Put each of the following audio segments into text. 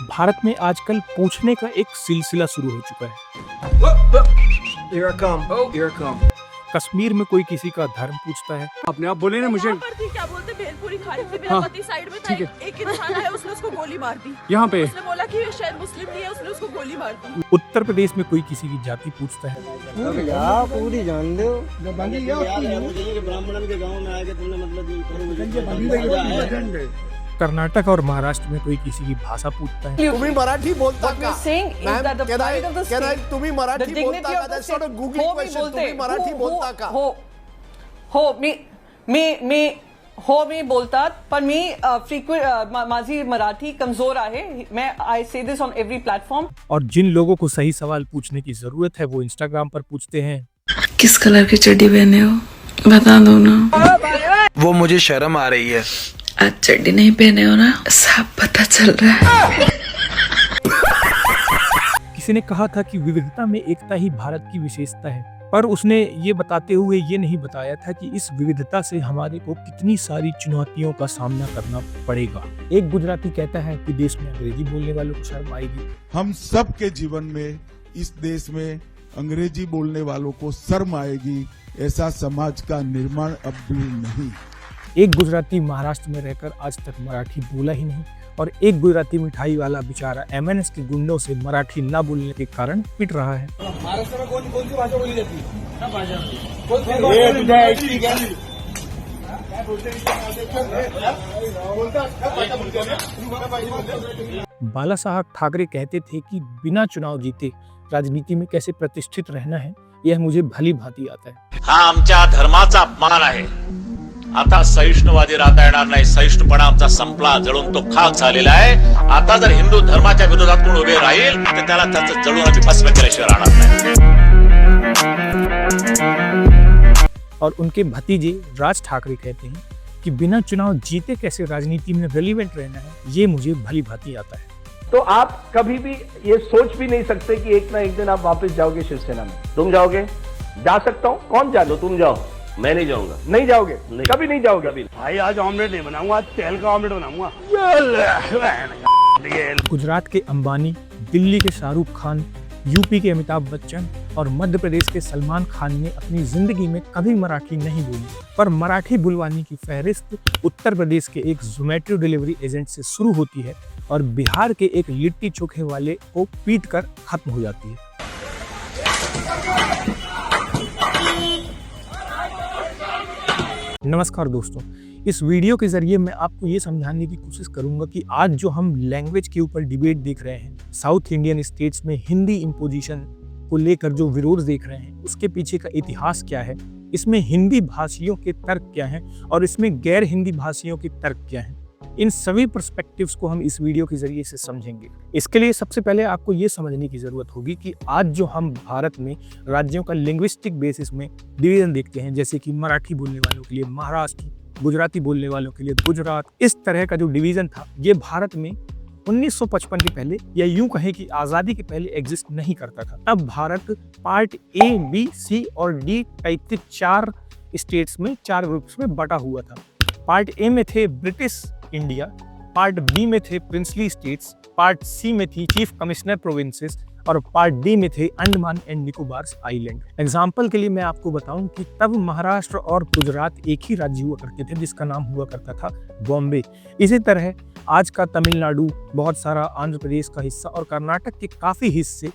भारत में आजकल पूछने का एक सिलसिला शुरू हो चुका है। Here I come. Here I come. Kashmir में कोई किसी का धर्म पूछता है, अपने आप बोले ना मुझे। यहाँ पर थी, क्या बोलते भेलपुरी खा रही थी, मेरा हाँ, पति साइड में था, ठीक है। एक इंसान आया, उसने उसको गोली मार दी। यहाँ पे उसने बोला कि ये शायद मुस्लिम नहीं है, उसने उसको गोली मार दी। उत्तर प्रदेश में कोई किसी की जाति पूछता है, पूरी जान दो ब्राह्मणन के गांव में आके तुमने मतलब कर्नाटक और महाराष्ट्र में कोई किसी की भाषा पूछता है, तुम्ही मराठी बोलता What का we're saying is that the pride of the state, तुम्ही the मराठी dignity बोलता का of the that's not a state, googly हो मी question बोलते, तुम्ही मराठी बोलता का मी बोलतात पण मी फ्रीक्वेंट माझी मराठी कमजोर आहे. मैं आई से दिस ऑन एवरी प्लेटफॉर्म. और जिन लोगों को सही सवाल पूछने की जरूरत है वो इंस्टाग्राम पर पूछते हैं, किस कलर की चड्डी पहने हो बता दो ना. वो मुझे शर्म आ रही है। आज चड्डी नहीं पहने हो ना, सब पता चल रहा है. किसी ने कहा था कि विविधता में एकता ही भारत की विशेषता है, पर उसने ये बताते हुए ये नहीं बताया था कि इस विविधता से हमारे को कितनी सारी चुनौतियों का सामना करना पड़ेगा। एक गुजराती कहता है कि देश में अंग्रेजी बोलने वालों को शर्म आएगी। हम सब के जीवन में इस देश में अंग्रेजी बोलने वालों को शर्म आएगी, ऐसा समाज का निर्माण अब भी नहीं। एक गुजराती महाराष्ट्र में रहकर आज तक मराठी बोला ही नहीं, और एक गुजराती मिठाई वाला बेचारा एमएनएस के गुंडों से मराठी ना बोलने के कारण पिट रहा है। महाराष्ट्र में कौन सी भाषा बोली जाती है? सब भाषा। बाला साहब ठाकरे कहते थे कि बिना चुनाव जीते राजनीति में कैसे प्रतिष्ठित रहना है यह मुझे भली भांति आता है। हा आमच्या धर्माचा अपमान आहे. आता सहिष्णुवादी राहता येणार नाही. सहिष्णुपणा आमचा संपला, जळून तो खाक झालेला आहे. आता जर हिंदू धर्माच्या विरोधात कोण उभे राहील तर त्याला त्याचं जळून आम्ही भस्म केल्याशिवाय राहणार नाही. और उनके भतीजे राज ठाकरे कहते हैं कि बिना चुनाव जीते कैसे राजनीति में रेलिवेंट रहना है ये मुझे भली भांति आता है। तो आप कभी भी ये सोच भी नहीं सकते कि एक ना एक दिन आप वापस जाओगे शिवसेना में। तुम जाओगे? जा सकता हूँ, कौन जा लो, तुम जाओ, मैं नहीं जाऊंगा। नहीं जाओगे? नहीं। कभी नहीं जाओगे? कभी। भाई आज ऑमलेट नहीं बनाऊंगा, आज तेल का ऑमलेट बनाऊंगा. गुजरात के अंबानी, दिल्ली के शाहरुख खान, यूपी के अमिताभ बच्चन और मध्य प्रदेश के सलमान खान ने अपनी जिंदगी में कभी मराठी नहीं बोली, पर मराठी बुलवानी की फहरिस्त उत्तर प्रदेश के एक जोमेटो डिलीवरी एजेंट से शुरू होती है और बिहार के एक लिट्टी चोखे वाले को पीट कर खत्म हो जाती है। नमस्कार दोस्तों, इस वीडियो के जरिए मैं आपको ये समझाने की कोशिश करूंगा कि आज जो हम लैंग्वेज के ऊपर डिबेट देख रहे हैं, साउथ इंडियन स्टेट्स में हिंदी इम्पोजिशन को लेकर जो विरोध देख रहे हैं, उसके पीछे का इतिहास क्या है, इसमें हिंदी भाषियों के तर्क क्या हैं और इसमें गैर हिंदी भाषियों के तर्क क्या हैं। इन सभी पर्सपेक्टिव्स को हम इस वीडियो के जरिए से समझेंगे। इसके लिए सबसे पहले आपको ये समझने की जरूरत होगी कि आज जो हम भारत में राज्यों का लिंग्विस्टिक बेसिस में डिवीजन देखते हैं, जैसे कि मराठी बोलने वालों के लिए महाराष्ट्र, गुजराती बोलने वालों के लिए गुजरात, इस तरह का जो डिवीजन था ये भारत में 1955 के पहले या यूं कहें कि आज़ादी के पहले एग्जिस्ट नहीं करता था। तब भारत पार्ट ए, बी, सी और डी टाइप के 4 स्टेट्स में 4 ग्रुप्स में बटा हुआ था। पार्ट ए में थे ब्रिटिश इंडिया, पार्ट बी में थे प्रिंसली स्टेट्स, पार्ट सी में थी चीफ कमिश्नर प्रोविंसेस और पार्ट डी में थे Andaman and Nicobar island. Example के लिए मैं आपको बताऊं कि तब महाराष्ट्र और गुजरात एक ही राज्य हुआ करते थे जिसका नाम हुआ करता था बॉम्बे। इसी तरह आज का तमिलनाडु, बहुत सारा आंध्र प्रदेश का हिस्सा और कर्नाटक के काफ़ी हिस्से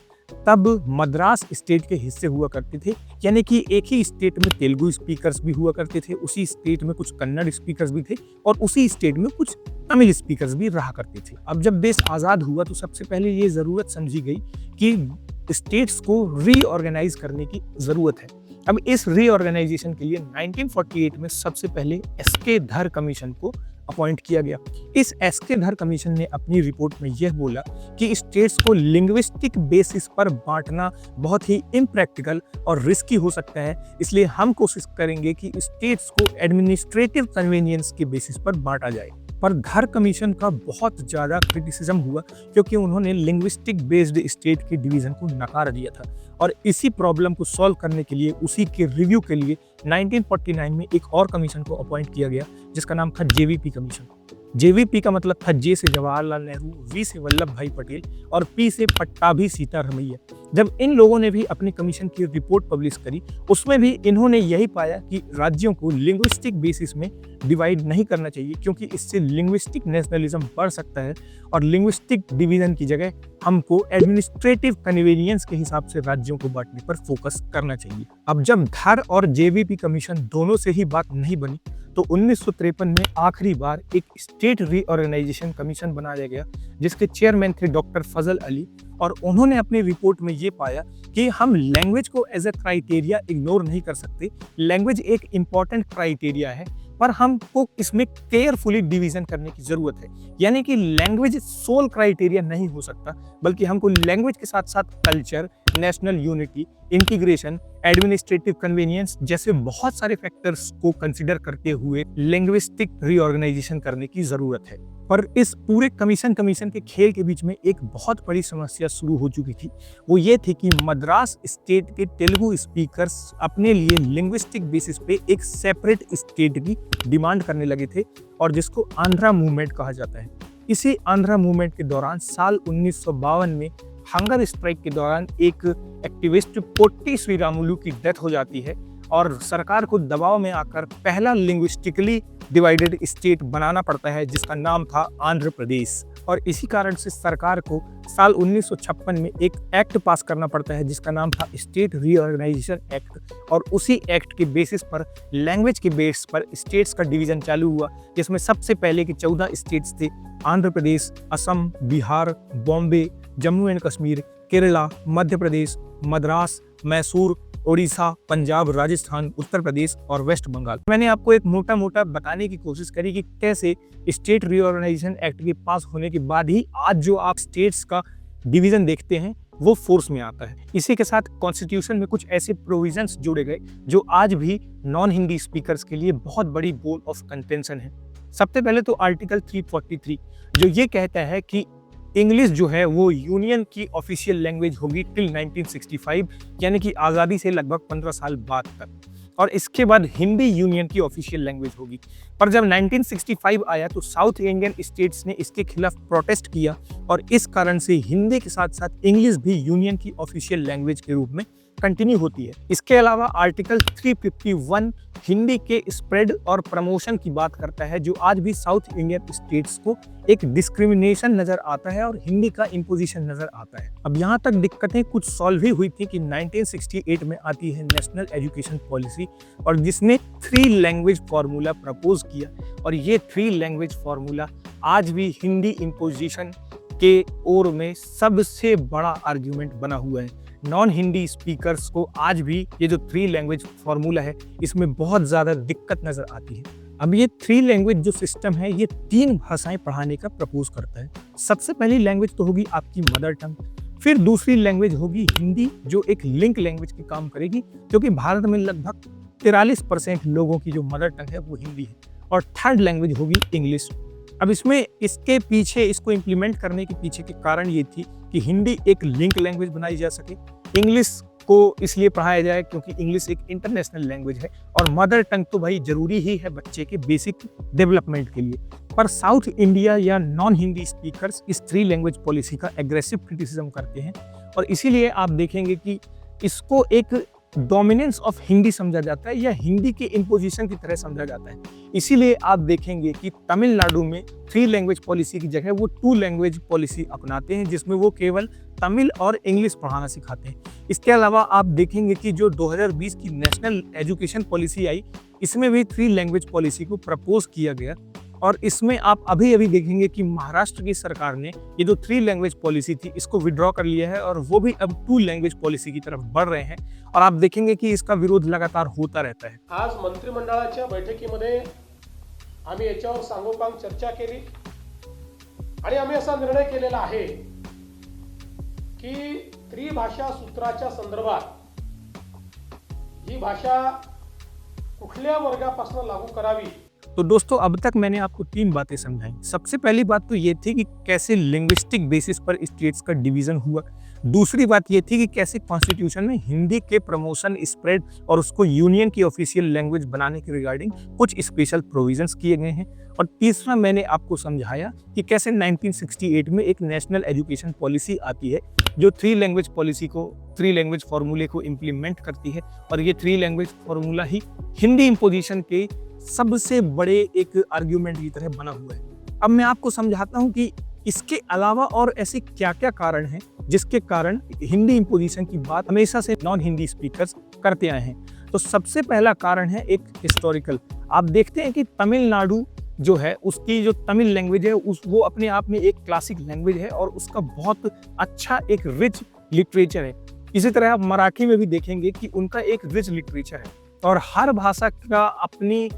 तब मद्रास स्टेट के हिस्से हुआ करते थे, यानी कि एक ही स्टेट में तेलुगु स्पीकर्स भी हुआ करते थे, उसी स्टेट में कुछ कन्नड़ स्पीकर्स भी थे और उसी स्टेट में कुछ तमिल स्पीकर्स भी रहा करते थे। अब जब देश आज़ाद हुआ तो सबसे पहले ये ज़रूरत समझी गई कि स्टेट्स को रीऑर्गेनाइज करने की ज़रूरत है। अब इस रीऑर्गेनाइजेशन के लिए 1948 में सबसे पहले एसके धर कमीशन को अपॉइंट किया गया। इस एसके धर कमीशन ने अपनी रिपोर्ट में यह बोला कि स्टेट्स को लिंग्विस्टिक बेसिस पर बांटना बहुत ही इम्प्रैक्टिकल और रिस्की हो सकता है, इसलिए हम कोशिश करेंगे कि स्टेट्स को एडमिनिस्ट्रेटिव कन्वीनियंस के बेसिस पर बांटा जाए। पर धर कमीशन का बहुत ज़्यादा क्रिटिसिज्म हुआ क्योंकि उन्होंने लिंग्विस्टिक बेस्ड स्टेट के डिवीज़न को नकार दिया था और इसी प्रॉब्लम को सॉल्व करने के लिए, उसी के रिव्यू के लिए 1949 में एक और कमीशन को अपॉइंट किया गया जिसका नाम था जेवीपी कमीशन। JVP का मतलब था J से जवाहरलाल नेहरू, V से वल्लभ भाई पटेल और P से पट्टाभी सीतारमैया। जब इन लोगों ने भी अपनी कमीशन की रिपोर्ट पब्लिश करी, उसमें भी इन्होंने यही पाया कि राज्यों को लिंग्विस्टिक बेसिस में डिवाइड नहीं करना चाहिए, क्योंकि इससे लिंग्विस्टिक नेशनलिज्म बढ़ सकता है और लिंग्विस्टिक डिवीजन की जगह हमको एडमिनिस्ट्रेटिव कन्वीनियंस के हिसाब से राज्यों को बांटने पर फोकस करना चाहिए। अब जब धर और JVP कमीशन दोनों से ही बात नहीं बनी, तो 1953 में आखिरी बार एक स्टेट रीऑर्गेनाइजेशन कमीशन बनाया गया, जिसके चेयरमैन थे डॉक्टर फजल अली, और उन्होंने अपनी रिपोर्ट में ये पाया कि हम लैंग्वेज को एज ए क्राइटेरिया इग्नोर नहीं कर सकते। लैंग्वेज एक इम्पॉर्टेंट क्राइटेरिया है, पर हमको इसमें केयरफुली डिवीजन करने की जरूरत है। यानी कि लैंग्वेज सोल क्राइटेरिया नहीं हो सकता, बल्कि हमको लैंग्वेज के साथ साथ culture, national unity, integration, administrative convenience जैसे बहुत सारे फैक्टर्स को कंसिडर करते हुए लिंग्विस्टिक रीऑर्गेनाइजेशन करने की जरूरत है। पर इस पूरे कमीशन के खेल के बीच में एक बहुत बड़ी समस्या शुरू हो चुकी थी। वो ये थी कि मद्रास स्टेट के तेलुगु स्पीकर्स अपने लिए लिंग्विस्टिक बेसिस पे एक सेपरेट स्टेट की डिमांड करने लगे थे, और जिसको आंध्रा मूवमेंट कहा जाता है। इसी आंध्रा मूवमेंट के दौरान साल 1952 में हंगर स्ट्राइक के दौरान एक एक्टिविस्ट पोट्टी श्रीरामुलु की डेथ हो जाती है, और सरकार को दबाव में आकर पहला लिंग्विस्टिकली डिवाइडेड स्टेट बनाना पड़ता है, जिसका नाम था आंध्र प्रदेश। और इसी कारण से सरकार को साल 1956 में एक एक्ट पास करना पड़ता है, जिसका नाम था स्टेट रीऑर्गेनाइजेशन एक्ट, और उसी एक्ट के बेसिस पर लैंग्वेज के बेस पर स्टेट्स का डिवीजन चालू हुआ, जिसमें सबसे पहले के 14 स्टेट्स थे आंध्र प्रदेश, असम, बिहार, बॉम्बे, जम्मू एंड कश्मीर, केरला, मध्य प्रदेश, मद्रास, मैसूर, ओडिशा, पंजाब, राजस्थान, उत्तर प्रदेश और वेस्ट बंगाल। मैंने आपको एक मोटा बताने की कोशिश करी कि कैसे स्टेट रीऑर्गेनाइजेशन एक्ट के पास होने के बाद ही आज जो आप स्टेट्स का डिवीजन देखते हैं वो फोर्स में आता है। इसी के साथ कॉन्स्टिट्यूशन में कुछ ऐसे प्रोविजंस जोड़े गए जो आज भी नॉन हिंदी स्पीकर्स के लिए बहुत बड़ी बोल ऑफ कंटेंशन है। सबसे पहले तो आर्टिकल 343 जो ये कहता है कि इंग्लिश जो है वो यूनियन की ऑफिशियल लैंग्वेज होगी टिल 1965, यानी कि आज़ादी से लगभग 15 साल बाद तक, और इसके बाद हिंदी यूनियन की ऑफिशियल लैंग्वेज होगी। पर जब 1965 आया तो साउथ इंडियन स्टेट्स ने इसके खिलाफ प्रोटेस्ट किया, और इस कारण से हिंदी के साथ साथ इंग्लिश भी यूनियन की ऑफिशियल लैंग्वेज के रूप में कंटिन्यू होती है। इसके अलावा आर्टिकल 351 हिंदी के स्प्रेड और प्रमोशन की बात करता है, जो आज भी साउथ इंडियन स्टेट्स को एक डिस्क्रिमिनेशन नजर आता है और हिंदी का इम्पोजिशन नजर आता है। अब यहाँ तक दिक्कतें कुछ सॉल्व ही हुई थी कि 1968 में आती है नेशनल एजुकेशन पॉलिसी, और जिसने 3 लैंग्वेज फार्मूला प्रपोज किया, और ये 3 लैंग्वेज फार्मूला आज भी हिंदी इम्पोजिशन के ओर में सबसे बड़ा आर्ग्यूमेंट बना हुआ है। नॉन हिंदी स्पीकर्स को आज भी ये जो 3 लैंग्वेज फार्मूला है इसमें बहुत ज़्यादा दिक्कत नज़र आती है। अब ये 3 लैंग्वेज जो सिस्टम है ये 3 भाषाएं पढ़ाने का प्रपोज करता है। सबसे पहली लैंग्वेज तो होगी आपकी मदर टंग, फिर दूसरी लैंग्वेज होगी हिंदी जो एक लिंक लैंग्वेज की काम करेगी, क्योंकि भारत में लगभग 43% लोगों की जो मदर टंग है वो हिंदी है, और थर्ड लैंग्वेज होगी इंग्लिश। अब इसमें इसके पीछे इसको इम्प्लीमेंट करने के पीछे के कारण ये थी कि हिंदी एक लिंक लैंग्वेज बनाई जा सके, इंग्लिश को इसलिए पढ़ाया जाए क्योंकि इंग्लिश एक इंटरनेशनल लैंग्वेज है, और मदर टंग तो भाई जरूरी ही है बच्चे के बेसिक डेवलपमेंट के लिए। पर साउथ इंडिया या नॉन हिंदी स्पीकर्स इस 3 लैंग्वेज पॉलिसी का एग्रेसिव क्रिटिसिज्म करते हैं, और इसीलिए आप देखेंगे कि इसको एक डोमिनेंस ऑफ हिंदी समझा जाता है या हिंदी के इम्पोजिशन की तरह समझा जाता है। इसीलिए आप देखेंगे कि तमिलनाडु में 3 लैंग्वेज पॉलिसी की जगह वो 2 लैंग्वेज पॉलिसी अपनाते हैं, जिसमें वो केवल तमिल और इंग्लिश पढ़ाना सिखाते हैं। इसके अलावा आप देखेंगे कि जो 2020 की नेशनल एजुकेशन पॉलिसी आई, इसमें भी 3 लैंग्वेज पॉलिसी को प्रपोज किया गया, और इसमें आप अभी देखेंगे कि महाराष्ट्र की सरकार ने ये जो 3 लैंग्वेज पॉलिसी थी इसको विड्रॉ कर लिया है, और वो भी अब 2 लैंग्वेज पॉलिसी की तरफ बढ़ रहे हैं, और आप देखेंगे कि इसका विरोध लगातार होता रहता है। आज मंत्रिमंडळाच्या बैठकीमध्ये आम्ही याच्यावर सांगोपांग चर्चा केली, आणि आम्ही असा निर्णय केलेला आहे की त्रिभाषा सूत्राच्या संदर्भात ही भाषा कुठल्या वर्गापासून लागू करावी। तो दोस्तों अब तक मैंने आपको 3 बातें समझाई। सबसे पहली बात तो ये थी कि कैसे लिंग्विस्टिक बेसिस पर स्टेट्स का डिवीजन हुआ। दूसरी बात ये थी कि कैसे कॉन्स्टिट्यूशन में हिंदी के प्रमोशन, स्प्रेड और उसको यूनियन की ऑफिशियल लैंग्वेज बनाने के रिगार्डिंग कुछ स्पेशल प्रोविजंस किए गए हैं। और तीसरा मैंने आपको समझाया कि कैसे 1968 में एक नेशनल एजुकेशन पॉलिसी आती है जो 3 लैंग्वेज पॉलिसी को, 3 लैंग्वेज फॉर्मूले को इम्प्लीमेंट करती है। और ये 3 लैंग्वेज फॉर्मूला ही हिंदी इम्पोजिशन के सबसे बड़े एक आर्ग्यूमेंट की तरह बना हुआ है। अब मैं आपको समझाता हूँ कि इसके अलावा और ऐसे क्या क्या कारण हैं जिसके कारण हिंदी इम्पोजिशन की बात हमेशा से नॉन हिंदी स्पीकर्स करते आए हैं। तो सबसे पहला कारण है एक हिस्टोरिकल। आप देखते हैं कि तमिलनाडु जो है उसकी जो तमिल लैंग्वेज है वो अपने आप में एक क्लासिक लैंग्वेज है और उसका बहुत अच्छा एक रिच लिटरेचर है। इसी तरह आप मराठी में भी देखेंगे कि उनका एक रिच लिटरेचर है और हर भाषा का अपनी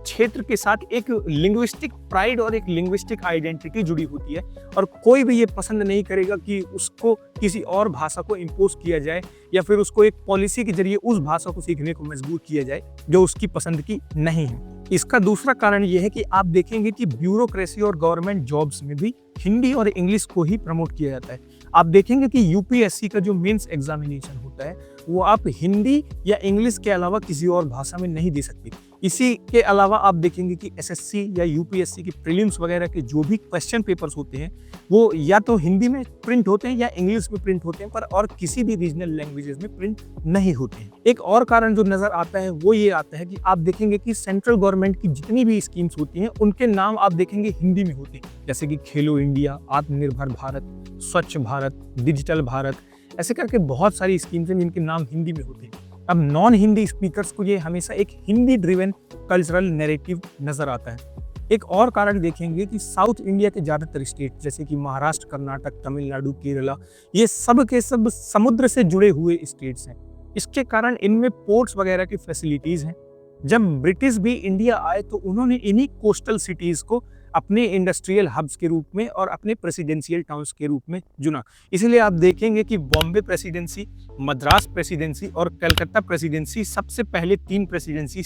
क्षेत्र के साथ एक लिंग्विस्टिक प्राइड और एक लिंग्विस्टिक आइडेंटिटी जुड़ी होती है। और कोई भी ये पसंद नहीं करेगा कि उसको किसी और भाषा को इम्पोज किया जाए या फिर उसको एक पॉलिसी के जरिए उस भाषा को सीखने को मजबूर किया जाए जो उसकी पसंद की नहीं है। इसका दूसरा कारण यह है कि आप देखेंगे कि ब्यूरोक्रेसी और गवर्नमेंट जॉब्स में भी हिंदी और इंग्लिश को ही प्रमोट किया जाता है। आप देखेंगे कि यूपीएससी का जो मेंस एग्जामिनेशन होता है वो आप हिंदी या इंग्लिश के अलावा किसी और भाषा में नहीं दे सकते। इसी के अलावा आप देखेंगे कि एसएससी या यूपीएससी की प्रीलिम्स वगैरह के जो भी क्वेश्चन पेपर्स होते हैं वो या तो हिंदी में प्रिंट होते हैं या इंग्लिश में प्रिंट होते हैं, पर और किसी भी रीजनल लैंग्वेजेस में प्रिंट नहीं होते हैं। एक और कारण जो नजर आता है वो ये आता है कि आप देखेंगे कि सेंट्रल गवर्नमेंट की जितनी भी स्कीम्स होती हैं उनके नाम आप देखेंगे हिंदी में होते हैं, जैसे कि खेलो इंडिया, आत्मनिर्भर भारत, स्वच्छ भारत, डिजिटल भारत, ऐसे करके बहुत सारी स्कीम्स हैं जिनके नाम हिंदी में होते हैं। अब नॉन हिंदी स्पीकर्स को ये हमेशा एक हिंदी ड्रिवन कल्चरल नैरेटिव नजर आता है। एक और कारण देखेंगे कि साउथ इंडिया के ज़्यादातर स्टेट जैसे कि महाराष्ट्र, कर्नाटक, तमिलनाडु, केरला, ये सब के सब समुद्र से जुड़े हुए स्टेट्स हैं। इसके कारण इनमें पोर्ट्स वगैरह की फैसिलिटीज़ हैं। जब ब्रिटिश भी इंडिया आए तो उन्होंने इन्हीं कोस्टल सिटीज़ को अपने इंडस्ट्रियल हब्स के रूप में और अपने प्रेसिडेंशियल टाउन्स के रूप में चुना। इसीलिए आप देखेंगे कि बॉम्बे प्रेसिडेंसी, मद्रास प्रेसिडेंसी और कलकत्ता प्रेसिडेंसी सबसे पहले 3 प्रेसिडेंसी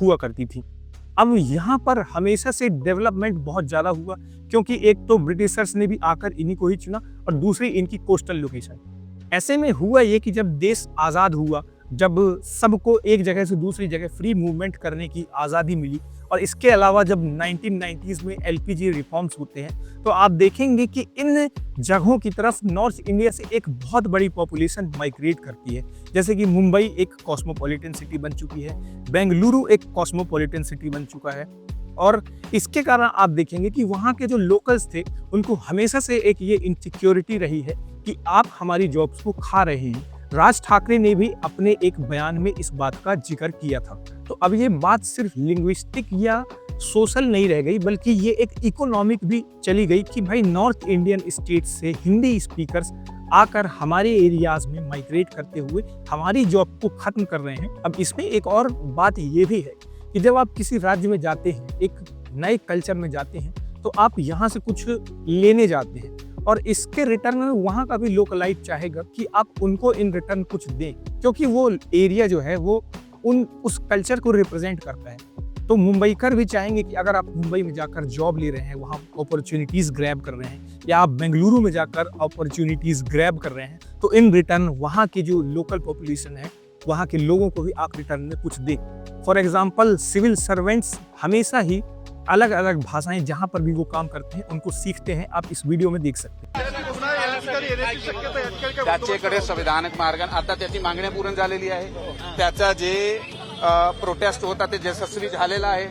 हुआ करती थी। अब यहाँ पर हमेशा से डेवलपमेंट बहुत ज़्यादा हुआ क्योंकि एक तो ब्रिटिशर्स ने भी आकर इन्हीं को ही चुना और दूसरी इनकी कोस्टल लोकेशन। ऐसे में हुआ ये कि जब देश आज़ाद हुआ, जब सबको एक जगह से दूसरी जगह फ्री मूवमेंट करने की आज़ादी मिली और इसके अलावा जब 1990s में एलपीजी रिफॉर्म्स होते हैं तो आप देखेंगे कि इन जगहों की तरफ नॉर्थ इंडिया से एक बहुत बड़ी पॉपुलेशन माइग्रेट करती है। जैसे कि मुंबई एक कॉस्मोपॉलिटन सिटी बन चुकी है, बेंगलुरु एक कॉस्मोपॉलिटन सिटी बन चुका है और इसके कारण आप देखेंगे कि वहाँ के जो लोकल्स थे उनको हमेशा से एक ये इनसिक्योरिटी रही है कि आप हमारी जॉब्स को खा रहे हैं। राज ठाकरे ने भी अपने एक बयान में इस बात का जिक्र किया था। तो अब ये बात सिर्फ लिंग्विस्टिक या सोशल नहीं रह गई बल्कि ये एक इकोनॉमिक भी चली गई कि भाई नॉर्थ इंडियन स्टेट से हिंदी स्पीकर्स आकर हमारे एरियाज में माइग्रेट करते हुए हमारी जॉब को खत्म कर रहे हैं। अब इसमें एक और बात ये भी है कि जब आप किसी राज्य में जाते हैं, एक नए कल्चर में जाते हैं, तो आप यहाँ से कुछ लेने जाते हैं और इसके रिटर्न में वहाँ का भी लोकलाइट चाहेगा कि आप उनको इन रिटर्न कुछ दें, क्योंकि वो एरिया जो है वो उस कल्चर को रिप्रेजेंट करता है। तो मुंबईकर भी चाहेंगे कि अगर आप मुंबई में जाकर जॉब ले रहे हैं, वहाँ अपॉर्चुनिटीज़ ग्रैब कर रहे हैं, या आप बेंगलुरु में जाकर अपॉर्चुनिटीज़ ग्रैब कर रहे हैं, तो इन रिटर्न वहाँ की जो लोकल पॉपुलेशन है, वहाँ के लोगों को भी आप रिटर्न में कुछ दें। फॉर एग्जाम्पल, सिविल सर्वेंट्स हमेशा ही अलग अलग भाषाएं जहां पर भी वो काम करते हैं उनको सीखते हैं। आप इस वीडियो में देख सकते हैं। त्याच्याकडे संविधानिक मार्गाने आता त्याची मागणी पूर्ण झालेली आहे। त्याचा जे प्रोटेस्ट होता ते यशस्वी झालेला आहे,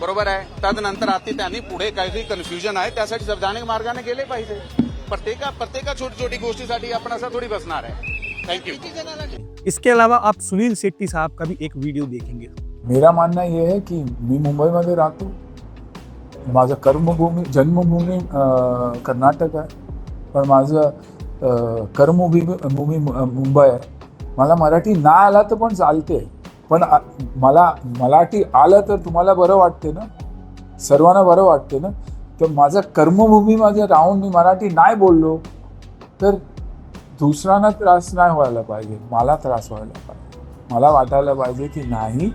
बरोबर आहे। तदनंतर आता त्यांनी पुढे काही कन्फ्युजन आहे त्यासाठी संविधानिक मार्गाने गेले पाहिजे। प्रत्येका छोटी छोटी गोष्टीसाठी आपण असं थोडी बसणार आहे। Thank you. इसके अलावा आप सुनील शेट्टी साहब का भी एक वीडियो देखेंगे। मेरा मानना यह है कि मी मुंबईमध्ये राहतो, माझं कर्मभूमी जन्मभूमी कर्नाटक आहे, पण माझं कर्मभूमी मुंबई आहे। मला मराठी ना आला तर पण चालते, पण मला मराठी आलं तर तुम्हाला बरं वाटते ना, सर्वांना बरं वाटते ना। तर माझं कर्मभूमी माझं राहून मी मराठी नाही बोललो तर दुसऱ्यांना त्रास नाही व्हायला पाहिजे, मला त्रास व्हायला पाहिजे। मला वाटायला पाहिजे की नाही,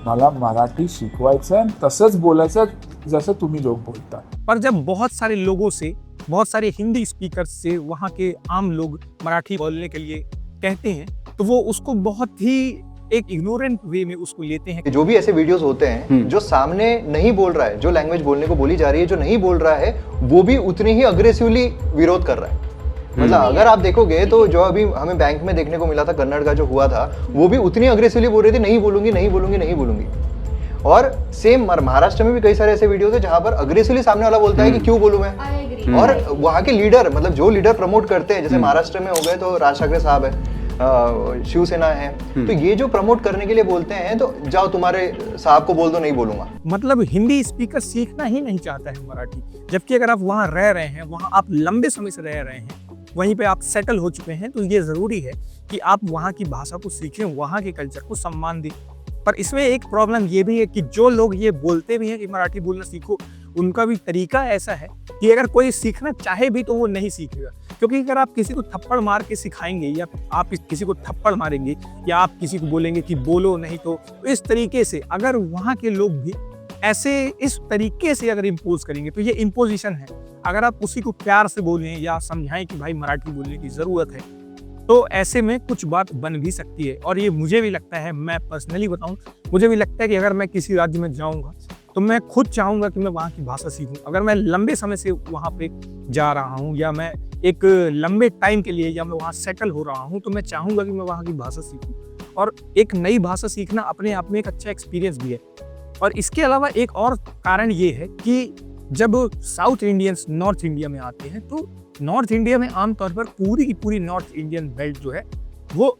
मला मराठी शिकवायचं आहे, तसंच बोलायचं जसं तुम्ही लोक बोलता. पर जब बहुत सारे लोगों से, बहुत सारे हिंदी स्पीकर्स से वहाँ के आम लोग मराठी बोलने के लिए कहते हैं तो वो उसको बहुत ही एक इग्नोरेंट वे में उसको लेते हैं. जो भी ऐसे वीडियोस होते हैं जो सामने नहीं बोल रहा है, जो लैंग्वेज बोलने को बोली जा रही है, जो नहीं बोल रहा है, वो भी उतनी ही अग्रेसिवली विरोध कर रहा है. मतलब अगर आप देखोगे तो जो अभी हमें बैंक में देखने को मिला था, कन्नड़ का जो हुआ था, वो भी उतनी अग्रेसिवली बोल रही थी, नहीं बोलूंगी नहीं बोलूंगी नहीं बोलूंगी. और सेम महाराष्ट्र में भी कई सारे ऐसे वीडियोस है जहां पर अग्रेसिवली सामने वाला बोलता है कि क्यों बोलूं मैं. और वहाँ के लीडर, मतलब जो लीडर प्रमोट करते हैं, जैसे महाराष्ट्र में हो गए तो राज ठाकरे साहब है, शिवसेना है, तो ये जो प्रमोट करने के लिए बोलते हैं तो जाओ तुम्हारे साहब को बोल दो नहीं बोलूंगा. मतलब हिंदी स्पीकर सीखना ही नहीं चाहता है मराठी, जबकि अगर आप वहाँ रह रहे हैं, वहाँ आप लंबे समय से रह रहे हैं, वहीं पे आप सेटल हो चुके हैं, तो ये जरूरी है कि आप वहाँ की भाषा को सीखें, वहाँ के कल्चर को सम्मान दें. पर इसमें एक प्रॉब्लम ये भी है कि जो लोग ये बोलते भी हैं कि मराठी बोलना सीखो, उनका भी तरीका ऐसा है कि अगर कोई सीखना चाहे भी तो वो नहीं सीखेगा. क्योंकि अगर आप किसी को थप्पड़ मार के सिखाएंगे या आप किसी को थप्पड़ मारेंगे या आप किसी को बोलेंगे कि बोलो नहीं, तो इस तरीके से अगर वहाँ के लोग भी ऐसे इस तरीके से अगर इम्पोज करेंगे तो ये इम्पोजिशन है. अगर आप उसी को प्यार से बोलें या समझाएं कि भाई मराठी बोलने की ज़रूरत है, तो ऐसे में कुछ बात बन भी सकती है. और ये मुझे भी लगता है, मैं पर्सनली बताऊं, मुझे भी लगता है कि अगर मैं किसी राज्य में जाऊंगा तो मैं खुद चाहूंगा कि मैं वहाँ की भाषा सीखूं. अगर मैं लंबे समय से वहाँ पे जा रहा हूँ या मैं एक लंबे टाइम के लिए या मैं वहाँ सेटल हो रहा हूँ, तो मैं चाहूंगा कि मैं वहाँ की भाषा सीखूं. और एक नई भाषा सीखना अपने आप में एक अच्छा एक्सपीरियंस भी है. और इसके अलावा एक और कारण ये है कि जब साउथ इंडियंस नॉर्थ इंडिया में आते हैं तो नॉर्थ इंडिया में आमतौर पर पूरी की पूरी नॉर्थ इंडियन बेल्ट जो है वो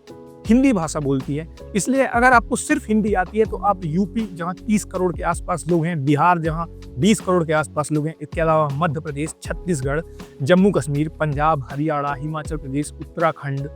हिंदी भाषा बोलती है. इसलिए अगर आपको सिर्फ हिंदी आती है तो आप यूपी जहाँ 30 करोड़ के आसपास लोग हैं, बिहार जहाँ 20 करोड़ के आसपास लोग हैं, इसके अलावा मध्य प्रदेश, छत्तीसगढ़, जम्मू कश्मीर, पंजाब, हरियाणा, हिमाचल प्रदेश, उत्तराखंड,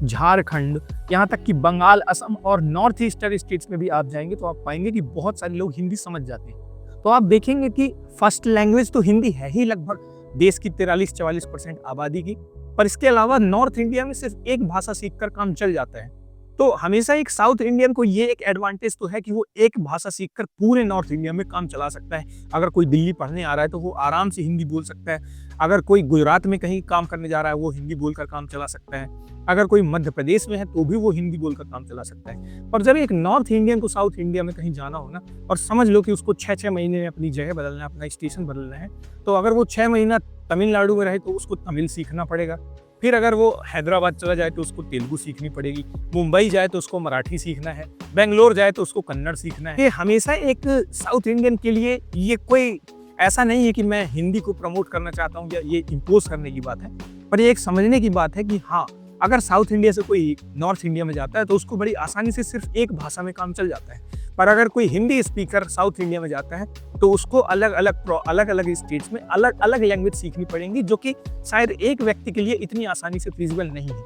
झारखंड, यहाँ तक कि बंगाल, असम और नॉर्थ ईस्टर्न स्टेट्स में भी आप जाएंगे तो आप पाएंगे कि बहुत सारे लोग हिंदी समझ जाते हैं. तो आप देखेंगे कि फर्स्ट लैंग्वेज तो हिंदी है ही लगभग देश की 43-44% आबादी की. पर इसके अलावा नॉर्थ इंडिया में सिर्फ एक भाषा सीखकर काम चल जाता है. तो हमेशा एक साउथ इंडियन को ये एक एडवांटेज तो है कि वो एक भाषा सीखकर पूरे नॉर्थ इंडिया में काम चला सकता है. अगर कोई दिल्ली पढ़ने आ रहा है तो वो आराम से हिंदी बोल सकता है. अगर कोई गुजरात में कहीं काम करने जा रहा है वो हिंदी बोलकर काम चला सकता है. अगर कोई मध्य प्रदेश में है तो भी वो हिंदी बोलकर काम चला सकता है. पर जब एक नॉर्थ इंडियन को साउथ इंडिया में कहीं जाना हो ना, और समझ लो कि उसको 6-6 महीने में अपनी जगह बदलना है, अपना स्टेशन बदलना है, तो अगर वो 6 महीना तमिलनाडु में रहे तो उसको तमिल सीखना पड़ेगा. फिर अगर वो हैदराबाद चला जाए तो उसको तेलुगु सीखनी पड़ेगी. मुंबई जाए तो उसको मराठी सीखना है. बेंगलोर जाए तो उसको कन्नड़ सीखना है. ये हमेशा एक साउथ इंडियन के लिए ये कोई ऐसा नहीं है कि मैं हिंदी को प्रमोट करना चाहता हूँ या ये इम्पोज करने की बात है, पर ये एक समझने की बात है कि हाँ, अगर साउथ इंडिया से कोई नॉर्थ इंडिया में जाता है तो उसको बड़ी आसानी से सिर्फ एक भाषा में काम चल जाता है. पर अगर कोई हिंदी स्पीकर साउथ इंडिया में जाता है तो उसको अलग अलग स्टेट्स में अलग अलग लैंग्वेज सीखनी पड़ेंगी, जो कि शायद एक व्यक्ति के लिए इतनी आसानी से फिजिबल नहीं है.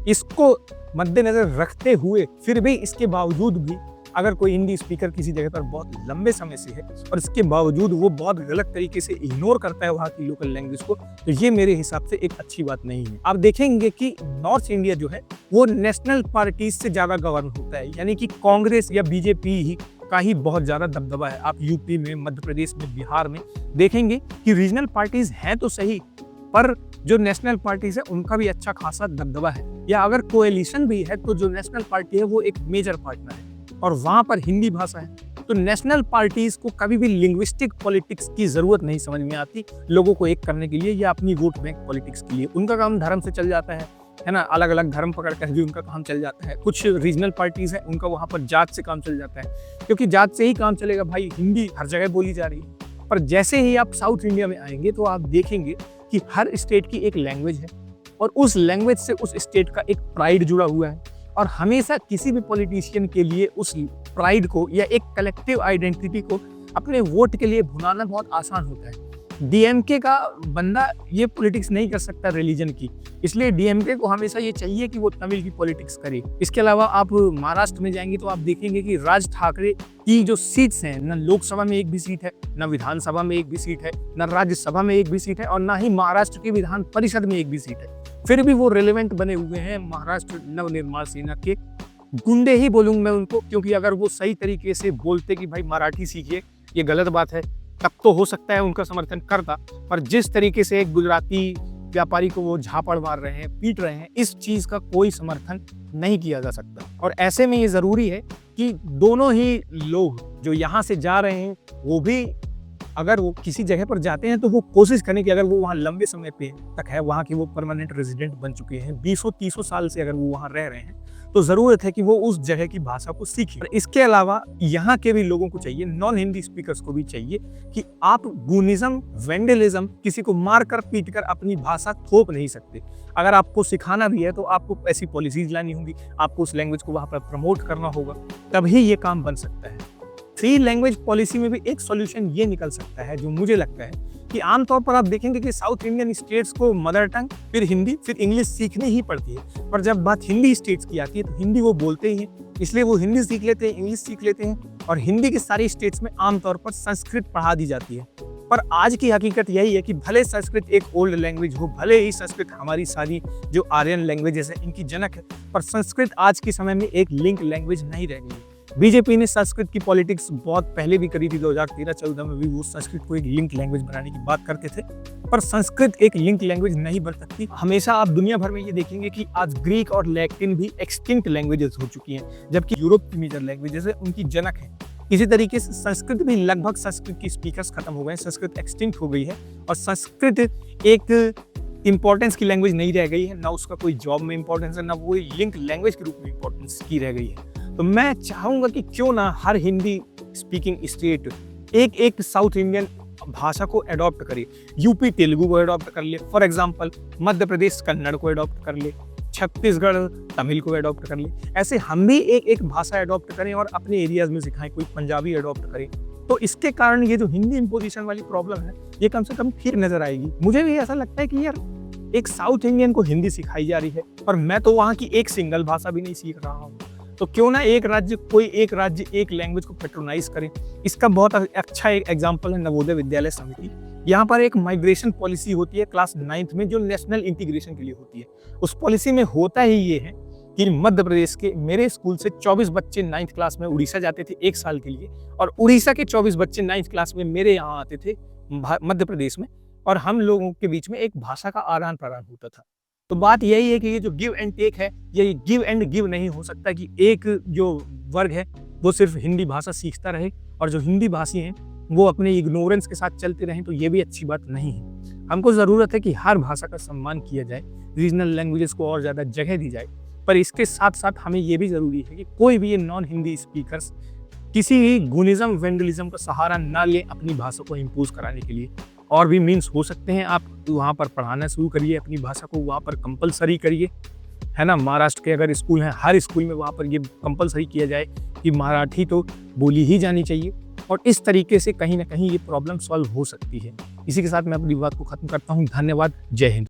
इसको मद्देनजर रखते हुए फिर भी इसके बावजूद भी अगर कोई हिंदी स्पीकर किसी जगह पर बहुत लंबे समय से है और इसके बावजूद वो बहुत गलत तरीके से इग्नोर करता है वहाँ की लोकल लैंग्वेज को, तो ये मेरे हिसाब से एक अच्छी बात नहीं है. आप देखेंगे कि नॉर्थ इंडिया जो है वो नेशनल पार्टीज से ज़्यादा गवर्न होता है, यानी कि कांग्रेस या बीजेपी का ही बहुत ज़्यादा दबदबा है. आप यूपी में, मध्य प्रदेश में, बिहार में देखेंगे कि रीजनल पार्टीज हैं तो सही, पर जो नेशनल पार्टीज है उनका भी अच्छा खासा दबदबा है. या अगर कोएलिशन भी है तो जो नेशनल पार्टी है वो एक मेजर पार्टनर है और वहाँ पर हिंदी भाषा है. तो नेशनल पार्टीज को कभी भी लिंग्विस्टिक पॉलिटिक्स की जरूरत नहीं समझ में आती लोगों को एक करने के लिए या अपनी वोट बैंक पॉलिटिक्स के लिए. उनका काम धर्म से चल जाता है ना, अलग अलग धर्म पकड़ कर भी उनका काम चल जाता है. कुछ रीजनल पार्टीज हैं उनका वहाँ पर जात से काम चल जाता है, क्योंकि जात से ही काम चलेगा. भाई हिंदी हर जगह बोली जा रही है. पर जैसे ही आप साउथ इंडिया में आएंगे तो आप देखेंगे कि हर स्टेट की एक लैंग्वेज है और उस लैंग्वेज से उस स्टेट का एक प्राइड जुड़ा हुआ है. और हमेशा किसी भी पॉलिटिशियन के लिए उस प्राइड को या एक कलेक्टिव आइडेंटिटी को अपने वोट के लिए भुनाना बहुत आसान होता है. डीएमके का बंदा ये पॉलिटिक्स नहीं कर सकता रिलीजन की, इसलिए डीएमके को हमेशा ये चाहिए कि वो तमिल की पॉलिटिक्स करे. इसके अलावा आप महाराष्ट्र में जाएंगे तो आप देखेंगे कि राज ठाकरे की जो सीट्स हैं, न लोकसभा में एक भी सीट है, न विधानसभा में एक भी सीट है, न राज्यसभा में एक भी सीट है और न ही महाराष्ट्र की विधान परिषद में एक भी सीट है. फिर भी वो रिलेवेंट बने हुए हैं महाराष्ट्र नवनिर्माण सेना के गुंडे ही बोलूँगा मैं उनको, क्योंकि अगर वो सही तरीके से बोलते कि भाई मराठी सीखिए, ये गलत बात है, तब तो हो सकता है उनका समर्थन करता। पर जिस तरीके से एक गुजराती व्यापारी को वो झापड़ मार रहे हैं, पीट रहे हैं, इस चीज़ का कोई समर्थन नहीं किया जा सकता। और ऐसे में ये ज़रूरी है कि दोनों ही लोग जो यहाँ से जा रहे हैं, वो भी अगर वो किसी जगह पर जाते हैं तो वो कोशिश करें कि अगर वो वहाँ लंबे समय पे तक है, वहाँ के वो परमानेंट रेजिडेंट बन चुके हैं, 20-30 साल से अगर वो वहाँ रह रहे हैं, तो ज़रूरत है कि वो उस जगह की भाषा को सीखें। और इसके अलावा यहाँ के भी लोगों को चाहिए, नॉन हिंदी स्पीकर्स को भी चाहिए कि आप गूनिज्म, वेंडलिज्म, किसी को मार कर पीट कर अपनी भाषा थोप नहीं सकते। अगर आपको सिखाना भी है तो आपको ऐसी पॉलिसीज लानी होंगी, आपको उस लैंग्वेज को वहाँ पर प्रमोट करना होगा, तभी ये काम बन सकता है। 3 लैंग्वेज पॉलिसी में भी एक सॉल्यूशन ये निकल सकता है, जो मुझे लगता है कि आमतौर पर आप देखेंगे कि साउथ इंडियन स्टेट्स को मदर टंग, फिर हिंदी, फिर इंग्लिश सीखनी ही पड़ती है। पर जब बात हिंदी स्टेट्स की आती है तो हिंदी वो बोलते ही हैं, इसलिए वो हिंदी सीख लेते हैं, इंग्लिश सीख लेते हैं, और हिंदी की सारी स्टेट्स में आमतौर पर संस्कृत पढ़ा दी जाती है। पर आज की हकीकत यही है कि भले संस्कृत एक ओल्ड लैंग्वेज हो, भले ही संस्कृत हमारी सारी जो आर्यन लैंग्वेजेस है इनकी जनक है, पर संस्कृत आज के समय में एक लिंक लैंग्वेज नहीं रह गई। बीजेपी ने संस्कृत की पॉलिटिक्स बहुत पहले भी करी थी, 2013-14 में भी वो संस्कृत को एक लिंक लैंग्वेज बनाने की बात करते थे, पर संस्कृत एक लिंक लैंग्वेज नहीं बन सकती। हमेशा आप दुनिया भर में ये देखेंगे कि आज ग्रीक और लैटिन भी एक्सटिंक्ट लैंग्वेजेस हो चुकी हैं, जबकि यूरोप की मेजर लैंग्वेजेस है उनकी जनक है। इसी तरीके से संस्कृत भी लगभग संस्कृत की स्पीकर्स खत्म हो गए, संस्कृत एक्सटिंक्ट हो गई है, और संस्कृत एक इंपॉर्टेंस की लैंग्वेज नहीं रह गई है, ना उसका कोई जॉब में इंपॉर्टेंस है, ना वो लिंक लैंग्वेज के रूप में इंपॉर्टेंस की रह गई है। तो मैं चाहूँगा कि क्यों ना हर हिंदी स्पीकिंग स्टेट एक साउथ इंडियन भाषा को अडॉप्ट करे। यूपी तेलुगु को अडॉप्ट कर ले, फॉर एग्जांपल मध्य प्रदेश कन्नड़ को अडॉप्ट कर ले, छत्तीसगढ़ तमिल को अडॉप्ट कर ले। ऐसे हम भी एक भाषा अडॉप्ट करें और अपने एरियाज में सिखाएं, कोई पंजाबी अडॉप्ट करे, तो इसके कारण ये जो हिंदी इम्पोजिशन वाली प्रॉब्लम है ये कम से कम फिर नजर आएगी। मुझे भी ऐसा लगता है कि यार एक साउथ इंडियन को हिंदी सिखाई जा रही है, पर मैं तो वहाँ की एक सिंगल भाषा भी नहीं सीख रहा हूँ, तो क्यों ना एक राज्य एक लैंग्वेज को पेट्रोनाइज करे। इसका बहुत अच्छा एक एग्जांपल है नवोदय विद्यालय समिति। यहाँ पर एक माइग्रेशन पॉलिसी होती है क्लास 9th में, जो नेशनल इंटीग्रेशन के लिए होती है। उस पॉलिसी में होता ही ये है कि मध्य प्रदेश के मेरे स्कूल से 24 बच्चे 9th क्लास में उड़ीसा जाते थे 1 साल के लिए, और उड़ीसा के 24 बच्चे 9th क्लास में मेरे यहाँ आते थे मध्य प्रदेश में, और हम लोगों के बीच में एक भाषा का आदान प्रदान होता था। तो बात यही है कि ये जो गिव एंड टेक है, ये गिव एंड गिव नहीं हो सकता कि एक जो वर्ग है वो सिर्फ हिंदी भाषा सीखता रहे और जो हिंदी भाषी हैं वो अपने इग्नोरेंस के साथ चलते रहें, तो ये भी अच्छी बात नहीं है। हमको ज़रूरत है कि हर भाषा का सम्मान किया जाए, रीजनल लैंग्वेजेस को और ज़्यादा जगह दी जाए, पर इसके साथ साथ हमें ये भी ज़रूरी है कि कोई भी ये नॉन हिंदी स्पीकर्स किसी भी गुनिज्म वेंडलिज्म का सहारा ना ले अपनी भाषा को इम्पोज कराने के लिए। और भी मीन्स हो सकते हैं, आप वहाँ पर पढ़ाना शुरू करिए, अपनी भाषा को वहाँ पर कंपलसरी करिए, है ना। महाराष्ट्र के अगर स्कूल हैं, हर स्कूल में वहाँ पर ये कंपलसरी किया जाए कि मराठी तो बोली ही जानी चाहिए, और इस तरीके से कहीं ना कहीं ये प्रॉब्लम सॉल्व हो सकती है। इसी के साथ मैं अपनी बात को खत्म करता हूँ। धन्यवाद। जय हिंद।